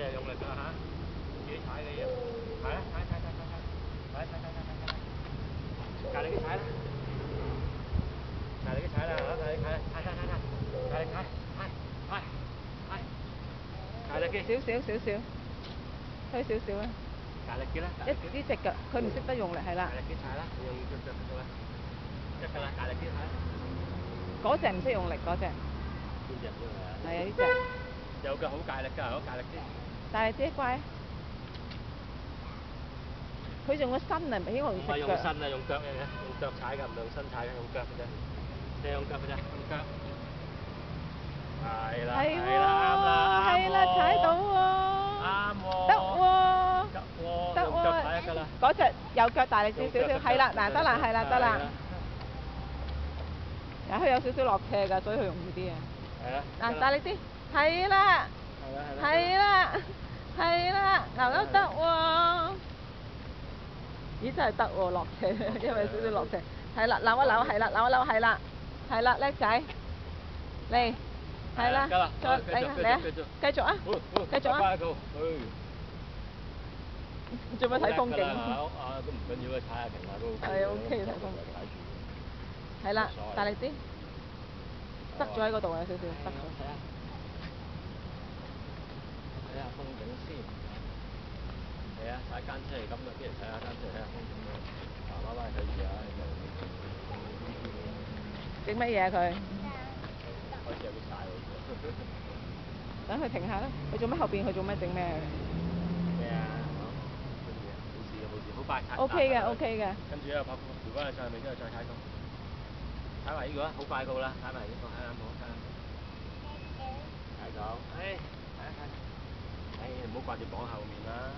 啊，用力㗎嚇，自己踩嘅要，係啊，踩，大力啲踩啦，大力啲踩啦，大力踩，大力踩，大力啲，少，推少少啦。大力啲啦，呢隻腳佢唔識得用力係啦。大力啲踩啦，用腳㗎啦，得㗎啦，大力啲踩。嗰隻唔識用力嗰隻。邊隻唔識用力啊？係啊，呢隻。有腳好大力㗎，好大力啲。大力啲，乖。佢用個身啊，唔係應該用隻腳。唔係用身啊，用腳嘅，用腳踩㗎，唔係用身踩嘅，用腳嘅啫。你用腳嘅啫，用腳。係啦，係啦，踩到喎。啱喎。得喎。得喎。用腳踩得㗎啦。嗰隻右腳大力少少，係啦，嗱得啦，係啦，得啦。嗱，佢有少少落斜㗎，所以佢容易啲啊。係啊。嗱，大力啲，係啦。係啦，嗱都得喎。咦，真係得喎，落斜，因為少少落斜。係啦，扭一扭，係啦，扭一扭，係啦，係啦，叻仔。嚟，係啦，再嚟啊，繼續啊，繼續啊。做咩睇風景？都唔緊要啊，踩下停下都 OK。係 OK 睇風景。係啦，大力啲。塞咗喺嗰度啊，少少塞咗。睇下風景先。係啊，踩單車係咁嘅，啲人踩下單車睇下風景咯。爸爸睇住啊，整乜嘢啊佢？開始有啲曬喎。等佢停下啦。佢做咩後邊？佢做咩整咩？咩啊？冇事，好快踩。OK 嘅。跟住又拍條翻去上面，之後再踩過。踩埋呢個啊，好快到啦！踩埋呢個，睇下冇，踩到，踩。唔好掛住綁後面啦。